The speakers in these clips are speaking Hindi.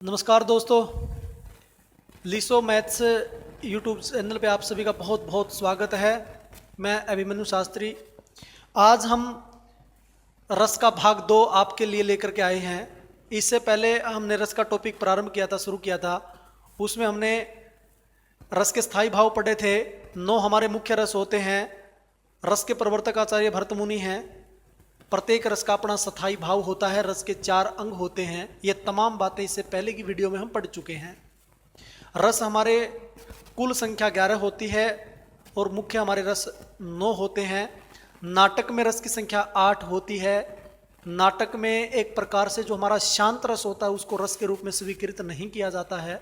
नमस्कार दोस्तों, लिसो मैथ्स यूट्यूब चैनल पे आप सभी का बहुत बहुत स्वागत है। मैं अभिमन्यु शास्त्री। आज हम रस का भाग 2 आपके लिए लेकर के आए हैं। इससे पहले हमने रस का टॉपिक प्रारंभ किया था, शुरू किया था। उसमें हमने रस के स्थायी भाव पढ़े थे। 9 हमारे मुख्य रस होते हैं। रस के प्रवर्तक आचार्य भरतमुनि हैं। प्रत्येक रस का अपना स्थायी भाव होता है। रस के 4 अंग होते हैं। ये तमाम बातें इससे पहले की वीडियो में हम पढ़ चुके हैं। रस हमारे कुल संख्या 11 होती है और मुख्य हमारे रस 9 होते हैं। नाटक में रस की संख्या 8 होती है। नाटक में एक प्रकार से जो हमारा शांत रस होता है उसको रस के रूप में स्वीकृत नहीं किया जाता है।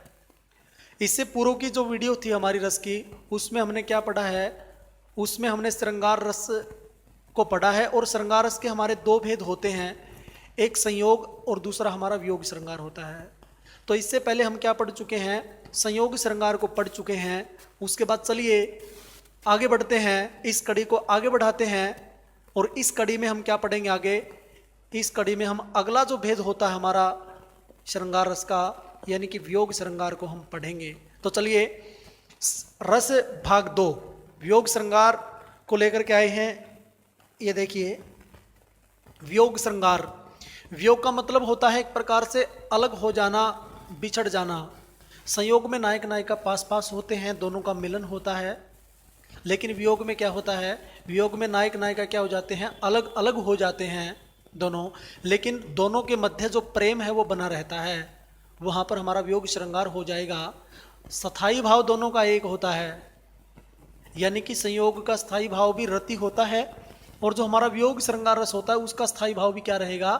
इससे पूर्व की जो वीडियो थी हमारी रस की, उसमें हमने क्या पढ़ा है? उसमें हमने श्रृंगार रस को पढ़ा है। और श्रृंगार रस के हमारे 2 भेद होते हैं, एक संयोग और दूसरा हमारा वियोग श्रृंगार होता है। तो इससे पहले हम क्या पढ़ चुके हैं? संयोग श्रृंगार को पढ़ चुके हैं। उसके बाद चलिए आगे बढ़ते हैं, इस कड़ी को आगे बढ़ाते हैं। और इस कड़ी में हम क्या पढ़ेंगे आगे? इस कड़ी में हम अगला जो भेद होता है हमारा श्रृंगार रस का, यानी कि वियोग श्रृंगार को हम पढ़ेंगे। तो चलिए रस भाग 2 वियोग श्रृंगार को लेकर के आए हैं। ये देखिए, वियोग श्रृंगार। वियोग का मतलब होता है एक प्रकार से अलग हो जाना, बिछड़ जाना। संयोग में नायक नायिका पास पास होते हैं, दोनों का मिलन होता है। लेकिन वियोग में क्या होता है? वियोग में नायक नायिका क्या हो जाते हैं? अलग अलग हो जाते हैं दोनों, लेकिन दोनों के मध्य जो प्रेम है वो बना रहता है। वहाँ पर हमारा वियोग श्रृंगार हो जाएगा। स्थायी भाव दोनों का एक होता है, यानी कि संयोग का स्थायी भाव भी रति होता है और जो हमारा वियोग श्रृंगार रस होता है उसका स्थायी भाव भी क्या रहेगा?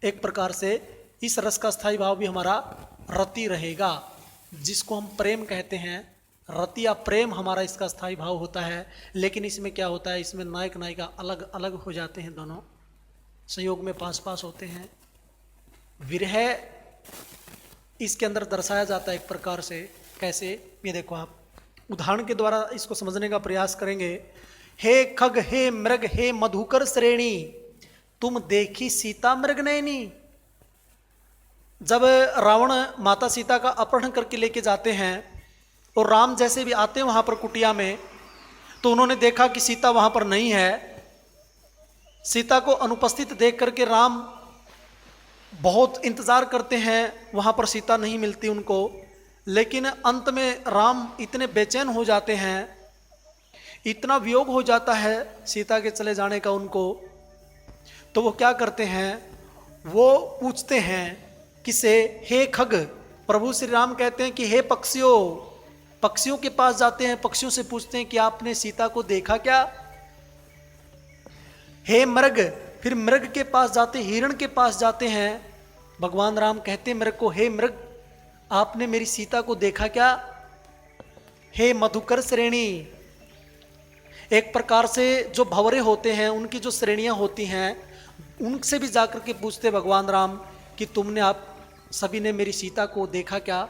एक प्रकार से इस रस का स्थायी भाव भी हमारा रति रहेगा, जिसको हम प्रेम कहते हैं। रति या प्रेम हमारा इसका स्थायी भाव होता है। लेकिन इसमें क्या होता है? इसमें नायक नायिका अलग अलग हो जाते हैं दोनों, संयोग में पास पास होते हैं। विरह इसके अंदर दर्शाया जाता है एक प्रकार से। कैसे? ये देखो, आप उदाहरण के द्वारा इसको समझने का प्रयास करेंगे। हे खग हे मृग हे मधुकर श्रेणी, तुम देखी सीता मृग नैनी। जब रावण माता सीता का अपहरण करके लेके जाते हैं और राम जैसे भी आते हैं वहां पर कुटिया में, तो उन्होंने देखा कि सीता वहां पर नहीं है। सीता को अनुपस्थित देख करके राम बहुत इंतजार करते हैं, वहां पर सीता नहीं मिलती उनको। लेकिन अंत में राम इतने बेचैन हो जाते हैं, इतना वियोग हो जाता है सीता के चले जाने का उनको, तो वो क्या करते हैं? वो पूछते हैं किसे? हे खग। प्रभु श्री राम कहते हैं कि हे पक्षियों, पक्षियों के पास जाते हैं, पक्षियों से पूछते हैं कि आपने सीता को देखा क्या? हे मृग, फिर मृग के पास जाते, हिरण के पास जाते हैं। भगवान राम कहते हैं मृग को, हे मृग, आपने मेरी सीता को देखा क्या? हे मधुकर श्रेणी, एक प्रकार से जो भंवरे होते हैं उनकी जो श्रेणियां होती हैं, उनसे भी जाकर के पूछते भगवान राम कि तुमने, आप सभी ने मेरी सीता को देखा क्या?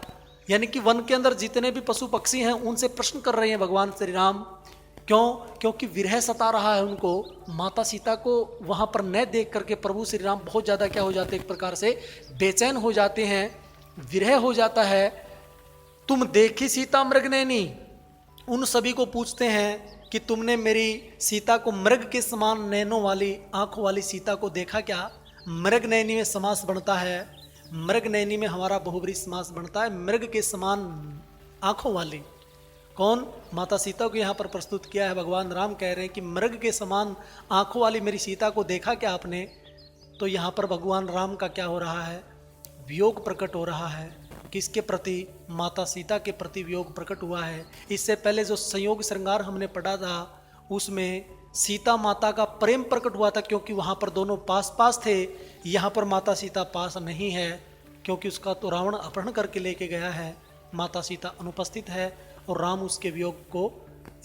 यानी कि वन के अंदर जितने भी पशु पक्षी हैं उनसे प्रश्न कर रहे हैं भगवान श्री राम। क्यों? क्योंकि विरह सता रहा है उनको। माता सीता को वहां पर न देख करके प्रभु श्री राम बहुत ज़्यादा क्या हो जाते हैं? एक प्रकार से बेचैन हो जाते हैं, विरह हो जाता है। तुम देखी सीता मृग नैनी, उन सभी को पूछते हैं कि तुमने मेरी सीता को, मृग के समान नैनों वाली, आंखों वाली सीता को देखा क्या? मृग नैनी में समास बनता है। मृग नैनी में हमारा बहुब्रीहि समास बनता है। मृग के समान आंखों वाली, कौन? माता सीता को यहाँ पर प्रस्तुत किया है। भगवान राम कह रहे हैं कि मृग के समान आंखों वाली मेरी सीता को देखा क्या आपने? तो यहाँ पर भगवान राम का क्या हो रहा है? वियोग प्रकट हो रहा है। किसके प्रति? माता सीता के प्रति वियोग प्रकट हुआ है। इससे पहले जो संयोग श्रृंगार हमने पढ़ा था उसमें सीता माता का प्रेम प्रकट हुआ था, क्योंकि वहाँ पर दोनों पास पास थे। यहाँ पर माता सीता पास नहीं है, क्योंकि उसका तो रावण अपहरण करके लेके गया है। माता सीता अनुपस्थित है और राम उसके वियोग को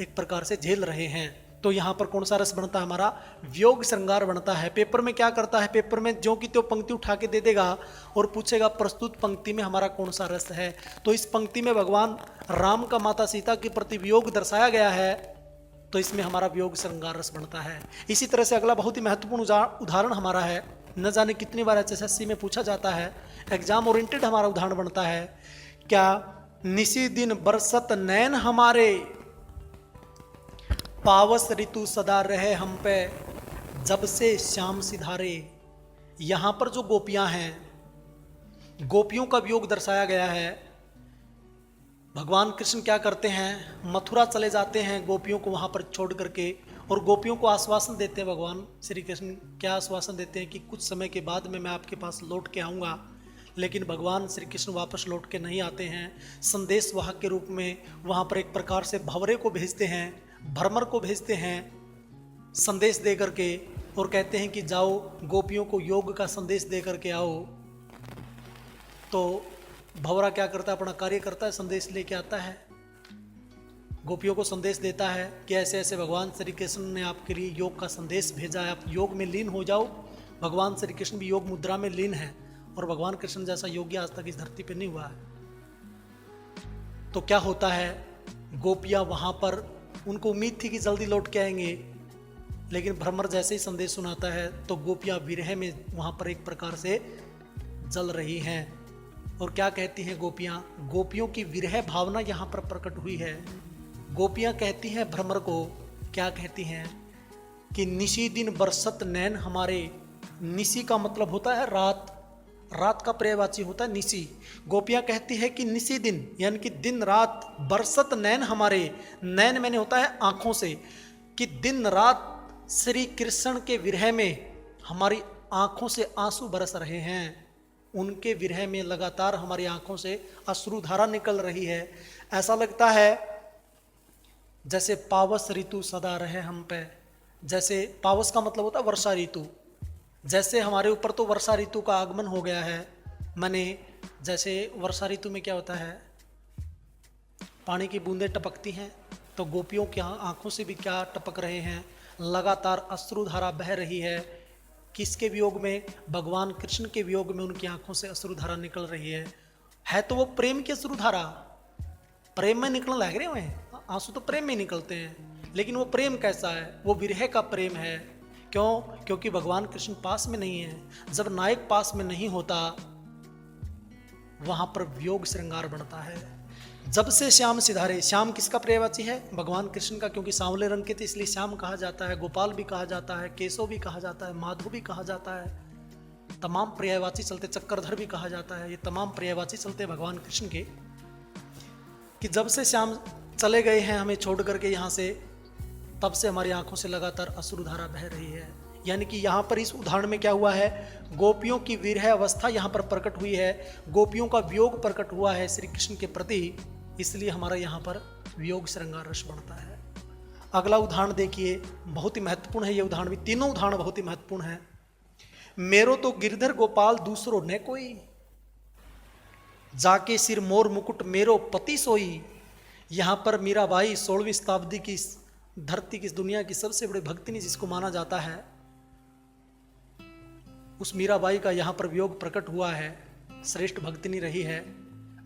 एक प्रकार से झेल रहे हैं। तो यहाँ पर कौन सा रस बनता है? हमारा वियोग श्रृंगार बनता है। पेपर में क्या करता है? पेपर में जो कि तो पंक्ति उठा के दे देगा और पूछेगा प्रस्तुत पंक्ति में हमारा कौन सा रस है। तो इस पंक्ति में भगवान राम का माता सीता के प्रति वियोग दर्शाया गया है, तो इसमें हमारा वियोग श्रृंगार रस बनता है। इसी तरह से अगला बहुत ही महत्वपूर्ण उदाहरण हमारा है न जाने कितनी बार एचएसएससी में पूछा जाता है, एग्जाम ओरिएंटेड हमारा उदाहरण बनता है। क्या निसी दिन बरसत नैन हमारे, पावस ऋतु सदा रहे हम पे, जब से श्याम सिधारे। यहां पर जो गोपियां हैं, गोपियों का वियोग दर्शाया गया है। भगवान कृष्ण क्या करते हैं, मथुरा चले जाते हैं गोपियों को वहां पर छोड़ करके, और गोपियों को आश्वासन देते हैं। भगवान श्री कृष्ण क्या आश्वासन देते हैं कि कुछ समय के बाद में मैं आपके पास लौट के आऊँगा। लेकिन भगवान श्री कृष्ण वापस लौट के नहीं आते हैं। संदेश वाहक के रूप में वहाँ पर एक प्रकार से भंवरे को भेजते हैं, भ्रमर को भेजते हैं संदेश दे करके, और कहते हैं कि जाओ गोपियों को योग का संदेश दे करके आओ। तो भंवरा क्या करता है, अपना कार्य करता है, संदेश लेके आता है, गोपियों को संदेश देता है कि ऐसे ऐसे भगवान श्री कृष्ण ने आपके लिए योग का संदेश भेजा है, आप योग में लीन हो जाओ। भगवान श्री कृष्ण भी योग मुद्रा में लीन है, और भगवान कृष्ण जैसा योगी आज तक इस धरती पे नहीं हुआ है। तो क्या होता है, गोपियां वहां पर, उनको उम्मीद थी कि जल्दी लौट के आएंगे, लेकिन भ्रमर जैसे ही संदेश सुनाता है तो गोपियां विरह में वहां पर एक प्रकार से जल रही हैं। और क्या कहती हैं गोपियां, गोपियों की विरह भावना यहाँ पर प्रकट हुई है। गोपियां कहती हैं भ्रमर को, क्या कहती हैं कि निशी दिन बरसत नैन हमारे। निशी का मतलब होता है रात, रात का पर्यायवाची होता है निशी। गोपियां कहती है कि निशी दिन यानी कि दिन रात, बरसत नैन हमारे, नैन मैंने होता है आंखों से, कि दिन रात श्री कृष्ण के विरह में हमारी आंखों से आंसू बरस रहे हैं। उनके विरह में लगातार हमारी आंखों से अश्रुधारा निकल रही है। ऐसा लगता है जैसे पावस ऋतु सदा रहे हम पे। जैसे पावस का मतलब होता है वर्षा ऋतु, जैसे हमारे ऊपर तो वर्षा ऋतु का आगमन हो गया है। माने जैसे वर्षा ऋतु में क्या होता है, पानी की बूंदें टपकती हैं, तो गोपियों की आंखों से भी क्या टपक रहे हैं, लगातार अश्रुधारा बह रही है। किसके वियोग में, भगवान कृष्ण के वियोग में उनकी आंखों से अश्रुधारा निकल रही है तो वो प्रेम की अश्रुधारा, प्रेम में निकलने लग रहे हैं, आंसू तो प्रेम में निकलते हैं, लेकिन वो प्रेम कैसा है, वो विरह का प्रेम है। क्यों? क्योंकि भगवान कृष्ण पास में नहीं है। जब नायक पास में नहीं होता वहां पर वियोग श्रृंगार बढ़ता है। जब से श्याम सिधारे, श्याम किसका पर्यायवाची है, भगवान कृष्ण का, क्योंकि सांवले रंग के थे इसलिए श्याम कहा जाता है, गोपाल भी कहा जाता है, केशव भी कहा जाता है, माधव भी कहा जाता है, तमाम पर्यायवाची चलते, चक्रधर भी कहा जाता है। ये तमाम पर्यायवाची चलते भगवान कृष्ण के, कि जब से श्याम चले गए हैं हमें छोड़ करके यहाँ से, तब से हमारी आंखों से लगातार अश्रुधारा बह रही है। यानी कि यहाँ पर इस उदाहरण में क्या हुआ है, गोपियों की विरह अवस्था यहाँ पर प्रकट हुई है, गोपियों का वियोग प्रकट हुआ है श्री कृष्ण के प्रति, इसलिए हमारा यहाँ पर वियोग श्रृंगार रस बढ़ता है। अगला उदाहरण देखिए, बहुत ही महत्वपूर्ण है ये उदाहरण भी, तीनों उदाहरण बहुत ही महत्वपूर्ण है। मेरो तो गिरधर गोपाल दूसरो न कोई, जाके सिर मोर मुकुट मेरो पति सोई। यहाँ पर मीराबाई 16वीं शताब्दी की धरती की, दुनिया की सबसे बड़ी भक्तिनी जिसको माना जाता है, उस मीराबाई का यहाँ पर वियोग प्रकट हुआ है। श्रेष्ठ भक्तिनी रही है,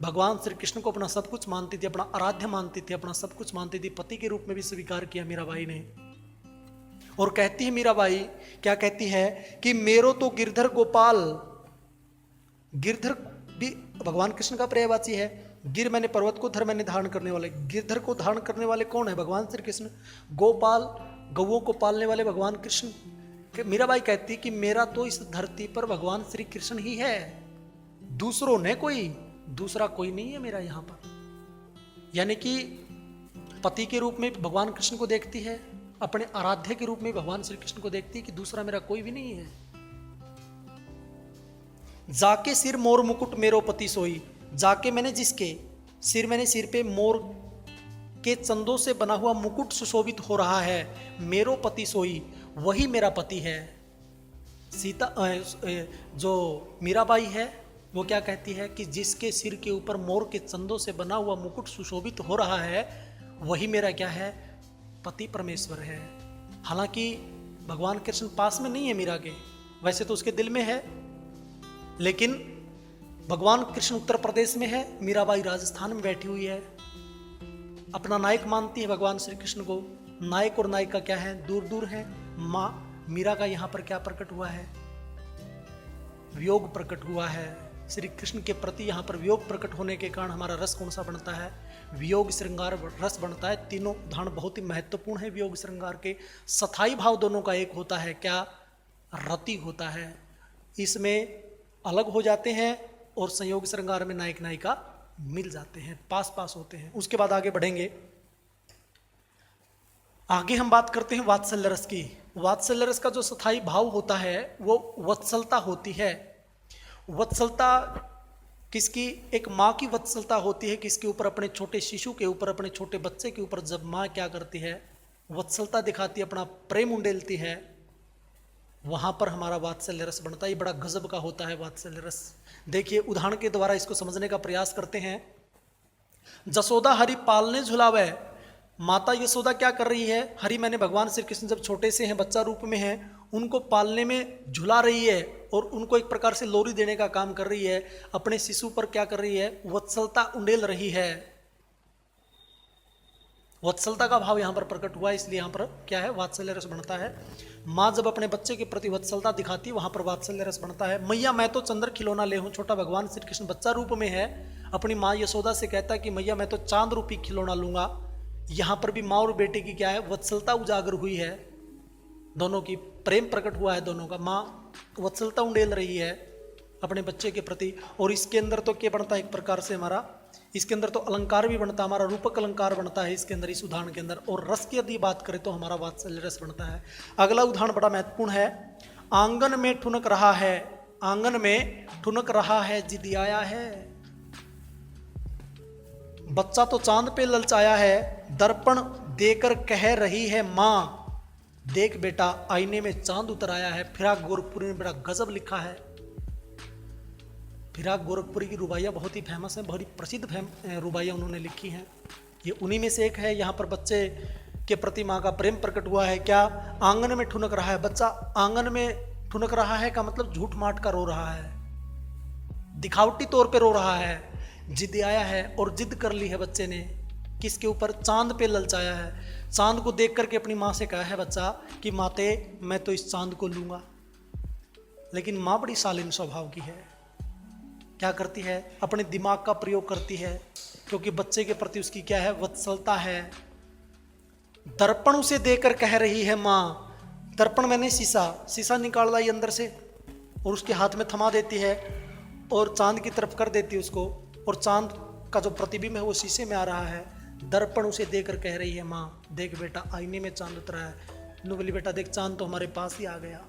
भगवान श्री कृष्ण को अपना सब कुछ मानती थी, अपना आराध्य मानती थी, अपना सब कुछ मानती थी, पति के रूप में भी स्वीकार किया मीराबाई ने। और कहती है मीराबाई, क्या कहती है कि मेरो तो गिरधर गोपाल, गिरधर भी भगवान कृष्ण का पर्यायवाची है। गिर मैंने पर्वत को, धर मैंने धारण करने वाले, गिरधर को धारण करने वाले कौन है, भगवान श्री कृष्ण। गोपाल, गौओं को पालने वाले भगवान कृष्ण। मीराबाई कहती कि मेरा तो इस धरती पर भगवान श्री कृष्ण ही है, दूसरों ने कोई, दूसरा कोई नहीं है मेरा यहाँ पर। यानी कि पति के रूप में भगवान कृष्ण को देखती है, अपने आराध्य के रूप में भगवान श्री कृष्ण को देखती है कि दूसरा मेरा कोई भी नहीं है। जाके सिर मोर मुकुट मेरो पति सोई, जाके मैंने जिसके सिर, मैंने सिर पे मोर के चंदों से बना हुआ मुकुट सुशोभित हो रहा है, मेरो पति सोई, वही मेरा पति है। सीता जो मीराबाई है वो क्या कहती है कि जिसके सिर के ऊपर मोर के चंदों से बना हुआ मुकुट सुशोभित हो रहा है, वही मेरा क्या है, पति परमेश्वर है। हालांकि भगवान कृष्ण पास में नहीं है मीरा के, वैसे तो उसके दिल में है, लेकिन भगवान कृष्ण उत्तर प्रदेश में है, मीराबाई राजस्थान में बैठी हुई है, अपना नायक मानती है भगवान श्री कृष्ण को। नायक और नायिका क्या है, दूर दूर है। माँ मीरा का यहाँ पर क्या प्रकट हुआ है, वियोग प्रकट हुआ है। श्री कृष्ण के प्रति यहाँ पर वियोग प्रकट होने के कारण हमारा रस कौन सा बनता है? वियोग श्रृंगार रस बनता है। तीनों उदाहरण बहुत ही महत्वपूर्ण है वियोग श्रृंगार के। सथाई भाव दोनों का एक होता है, क्या? रति होता है। इसमें अलग हो जाते हैं और संयोग श्रृंगार में नायक नायिका मिल जाते हैं, पास पास होते हैं। उसके बाद आगे बढ़ेंगे। आगे हम बात करते हैं वात्सल्य रस की। वात्सल्य रस का जो स्थायी भाव होता है वो वत्सलता होती है। वत्सलता किसकी? एक माँ की वत्सलता होती है, किसके ऊपर? अपने छोटे शिशु के ऊपर, अपने छोटे बच्चे के ऊपर। जब माँ क्या करती है? वत्सलता दिखाती है, अपना प्रेम उंडेलती है, वहां पर हमारा वात्सल्य रस बनता है। ये बड़ा गजब का होता है वात्सल्य रस। देखिए उदाहरण के द्वारा इसको समझने का प्रयास करते हैं। जसोदा हरि पालने झुलावे, माता यशोदा क्या कर रही है? हरि मैंने भगवान श्री कृष्ण जब छोटे से हैं, बच्चा रूप में हैं, उनको पालने में झुला रही है और उनको एक प्रकार से लोरी देने का काम कर रही है। अपने शिशु पर क्या कर रही है? वत्सलता उंडेल रही है। वत्सलता का भाव यहाँ पर प्रकट हुआ, इसलिए यहाँ पर क्या है? वात्सल्य रस बनता है। माँ जब अपने बच्चे के प्रति वत्सलता दिखाती है, वहां पर वात्सल्य रस बनता है। मैया मैं तो चंद्र खिलौना ले हूँ, छोटा भगवान श्री कृष्ण बच्चा रूप में है, अपनी माँ यशोदा से कहता है कि मैया मैं तो चांद रूपी खिलौना लूंगा। यहाँ पर भी माँ और बेटे की क्या है? वत्सलता उजागर हुई है, दोनों की प्रेम प्रकट हुआ है दोनों का। माँ वत्सलता उंडेल रही है अपने बच्चे के प्रति। और इसके अंदर तो क्या बनता है? एक प्रकार से हमारा इसके अंदर तो अलंकार भी बनता है, हमारा रूपक अलंकार बनता है इसके अंदर, इस उदाहरण के अंदर। और रस की यदि बात करें तो हमारा वात्सल्य रस बनता है। अगला उदाहरण बड़ा महत्वपूर्ण है। आंगन में ठुनक रहा है, आंगन में ठुनक रहा है, जिद आया है। बच्चा तो चांद पे ललचाया है, दर्पण देकर कह रही है माँ, देख बेटा आईने में चांद उतर आया है। फिराक गोरखपुरी ने बड़ा गजब लिखा है। फिराक गोरखपुरी की रुबाइयाँ बहुत ही फेमस हैं, बहुत ही प्रसिद्ध रुबाइयाँ उन्होंने लिखी हैं। ये उन्हीं में से एक है। यहाँ पर बच्चे के प्रति माँ का प्रेम प्रकट हुआ है। क्या? आंगन में ठुनक रहा है। बच्चा आंगन में ठुनक रहा है का मतलब झूठ माट का रो रहा है, दिखावटी तौर पे रो रहा है, जिद आया है। और जिद कर ली है बच्चे ने, किसके ऊपर? चांद पे ललचाया है। चांद को देख करके अपनी माँ से कहा है बच्चा कि माते मैं तो इस चांद को लूंगा। लेकिन माँ बड़ी शालीन स्वभाव की है, क्या करती है? अपने दिमाग का प्रयोग करती है, क्योंकि बच्चे के प्रति उसकी क्या है? वत्सलता है। दर्पण उसे देकर कह रही है माँ, दर्पण मैंने शीशा निकाल लाई अंदर से और उसके हाथ में थमा देती है और चांद की तरफ कर देती है उसको, और चांद का जो प्रतिबिंब है वो शीशे में आ रहा है। दर्पण उसे देकर कह रही है माँ, देख बेटा आईने में चांद उतरा है। नु बोली बेटा देख चांद तो हमारे पास ही आ गया,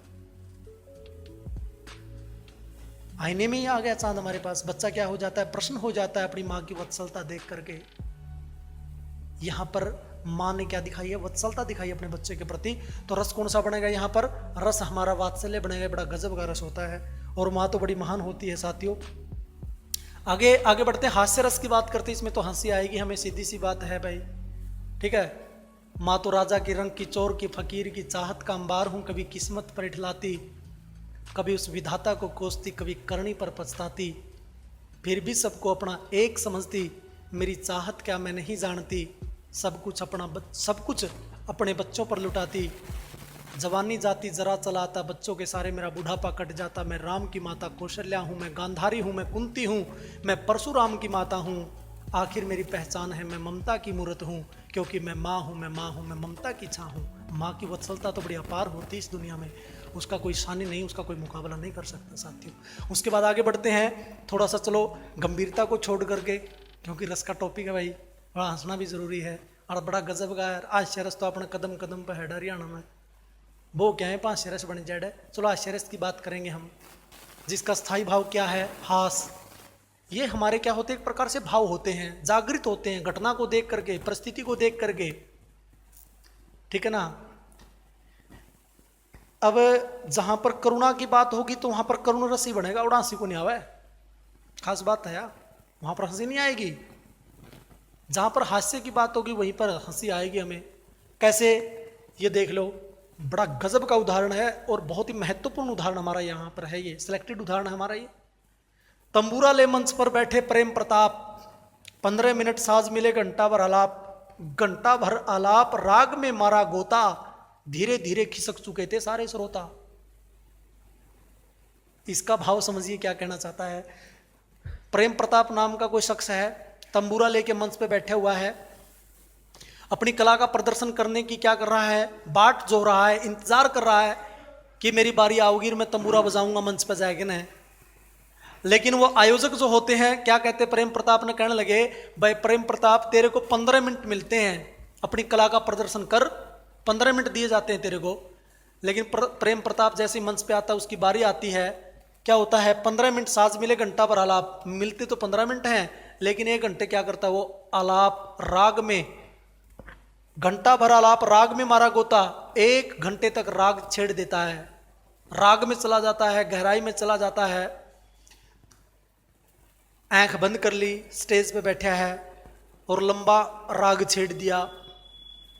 आईने में ही आ गया चांद हमारे पास। बच्चा क्या हो जाता है? प्रश्न हो जाता है अपनी माँ की वत्सलता देख करके। यहाँ पर माँ ने क्या दिखाई है? वत्सलता दिखाई अपने बच्चे के प्रति। तो रस कौन सा बनेगा यहाँ पर? रस हमारा वात्सल्य बनेगा। बड़ा गजब का रस होता है और माँ तो बड़ी महान होती है साथियों। आगे बढ़ते हैं। हास्य रस की बात करते हैं। इसमें तो हंसी आएगी हमें, सीधी सी बात है भाई, ठीक है। माँ तो राजा की रंग की, चोर की, फकीर की चाहत का अंबार हूँ, कभी किस्मत पर इठलाती, कभी उस विधाता को कोसती, कभी करनी पर पछताती, फिर भी सबको अपना एक समझती, मेरी चाहत क्या मैं नहीं जानती, सब कुछ अपने बच्चों पर लुटाती, जवानी जाती जरा चलाता, बच्चों के सारे मेरा बुढ़ापा कट जाता, मैं राम की माता कौशल्या हूँ, मैं गांधारी हूँ, मैं कुंती हूँ, मैं परशुराम की माता हूँ, आखिर मेरी पहचान है, मैं ममता की मूर्त हूँ, क्योंकि मैं माँ हूँ, मैं ममता की छाँ हूँ। माँ की वत्सलता तो बड़ी अपार होती है इस दुनिया में, उसका कोई शानी नहीं, उसका कोई मुकाबला नहीं कर सकता साथियों। उसके बाद आगे बढ़ते हैं, थोड़ा सा चलो गंभीरता को छोड़ करके, क्योंकि रस का टॉपिक है भाई, बड़ा हंसना भी जरूरी है। और बड़ा गजब का यार, हास्य रस तो अपने कदम कदम पर है हरियाणा में, वो क्या है हास्य रस बन जाए। चलो हास्य रस की बात करेंगे हम, जिसका स्थायी भाव क्या है? हास। ये हमारे क्या होते हैं? एक प्रकार से भाव होते हैं, जागृत होते हैं घटना को देख करके, परिस्थिति को देख करके, ठीक है ना। अब जहां पर करुणा की बात होगी तो वहां पर करुण रस ही बनेगा, और हंसी को नहीं आवे, खास बात है यार, वहां पर हंसी नहीं आएगी। जहां पर हास्य की बात होगी वहीं पर हंसी आएगी हमें। कैसे? ये देख लो, बड़ा गजब का उदाहरण है और बहुत ही महत्वपूर्ण उदाहरण हमारा यहाँ पर है, ये सिलेक्टेड उदाहरण है हमारा ये। तंबूरा ले मंच पर बैठे प्रेम प्रताप, 15 मिनट साज मिले घंटा भर आलाप, घंटा भर आलाप राग में मारा गोता, धीरे धीरे खिसक चुके थे सारे श्रोता। इसका भाव समझिए क्या कहना चाहता है। प्रेम प्रताप नाम का कोई शख्स है, तंबूरा लेके मंच पे बैठा हुआ है, अपनी कला का प्रदर्शन करने की क्या कर रहा है, बाट जो रहा है, इंतजार कर रहा है कि मेरी बारी आओगी और मैं तंबूरा बजाऊंगा, मंच पर जाएगा ना। लेकिन वो आयोजक जो होते हैं क्या कहते, प्रेम प्रताप ने कहने लगे, भाई प्रेम प्रताप तेरे को 15 मिनट मिलते हैं, अपनी कला का प्रदर्शन कर, 15 मिनट दिए जाते हैं तेरे को। लेकिन प्रेम प्रताप जैसे मंच पे आता है, उसकी बारी आती है, क्या होता है, 15 मिनट साज मिले, घंटा भर आलाप मिलते तो 15 मिनट हैं, लेकिन 1 घंटे क्या करता है वो, आलाप राग में, घंटा भर आलाप राग में मारा गोता, 1 घंटे तक राग छेड़ देता है, राग में चला जाता है, गहराई में चला जाता है। आंख बंद कर ली, स्टेज पे बैठा है और लंबा राग छेड़ दिया।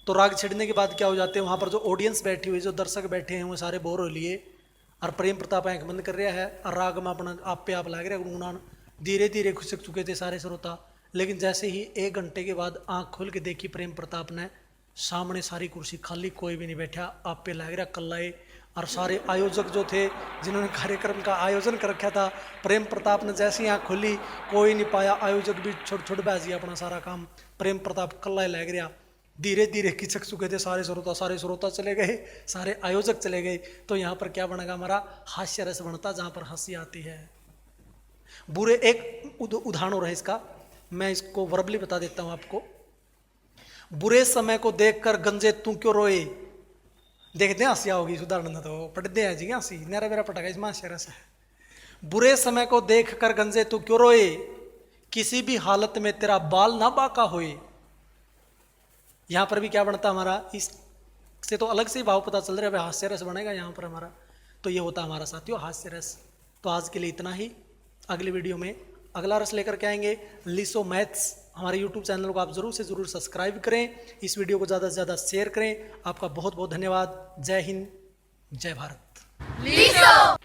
तो राग छेड़ने के बाद क्या हो जाते हैं, वहाँ पर जो ऑडियंस बैठी हुई, जो दर्शक बैठे हैं, वो सारे बोर हो लिए, और प्रेम प्रताप आंख बंद कर रहा है और राग में अपना आप पे आप लाग रहा है गुनगुनान, धीरे धीरे खुशक चुके थे सारे श्रोता। लेकिन जैसे ही 1 घंटे के बाद आंख खोल के देखी प्रेम प्रताप ने, सामने सारी कुर्सी खाली, कोई भी नहीं बैठा, आप पे लाग रहा कल्लाए। और सारे आयोजक जो थे, जिन्होंने कार्यक्रम का आयोजन कर रखा था, प्रेम प्रताप ने जैसी आँख खोली, कोई नहीं पाया, आयोजक भी छोड़ छोड़ बैजी अपना सारा काम, प्रेम प्रताप कल्ला लग रहा। धीरे धीरे खिसक चुके थे सारे श्रोता चले गए, सारे आयोजक चले गए। तो यहाँ पर क्या बनेगा, हमारा हास्य रस बनता, जहाँ पर हंसी आती है। बुरे एक उदाहरण हो रहा है इसका, मैं इसको वर्बली बता देता हूँ आपको। बुरे समय को देखकर गंजे तू क्यों रोए, देखते हैं हंसिया होगी, सुधारण तो पढ़ते हैं जी हंसी, मेरा मेरा पटाखा इसमें हास्य रस है। बुरे समय को देख कर गंजे तू क्यों रोए, किसी भी हालत में तेरा बाल ना बाका होए। यहां पर भी क्या बनता हमारा, इससे तो अलग से भाव पता चल रहा है, हास्य रस बनेगा यहाँ पर हमारा। तो ये होता हमारा साथियों हास्य रस। तो आज के लिए इतना ही, अगली वीडियो में अगला रस लेकर के आएंगे, लिसो मैथ्स। हमारे YouTube चैनल को आप जरूर से जरूर सब्सक्राइब करें, इस वीडियो को ज़्यादा से ज़्यादा शेयर करें। आपका बहुत बहुत धन्यवाद। जय हिंद, जय भारत।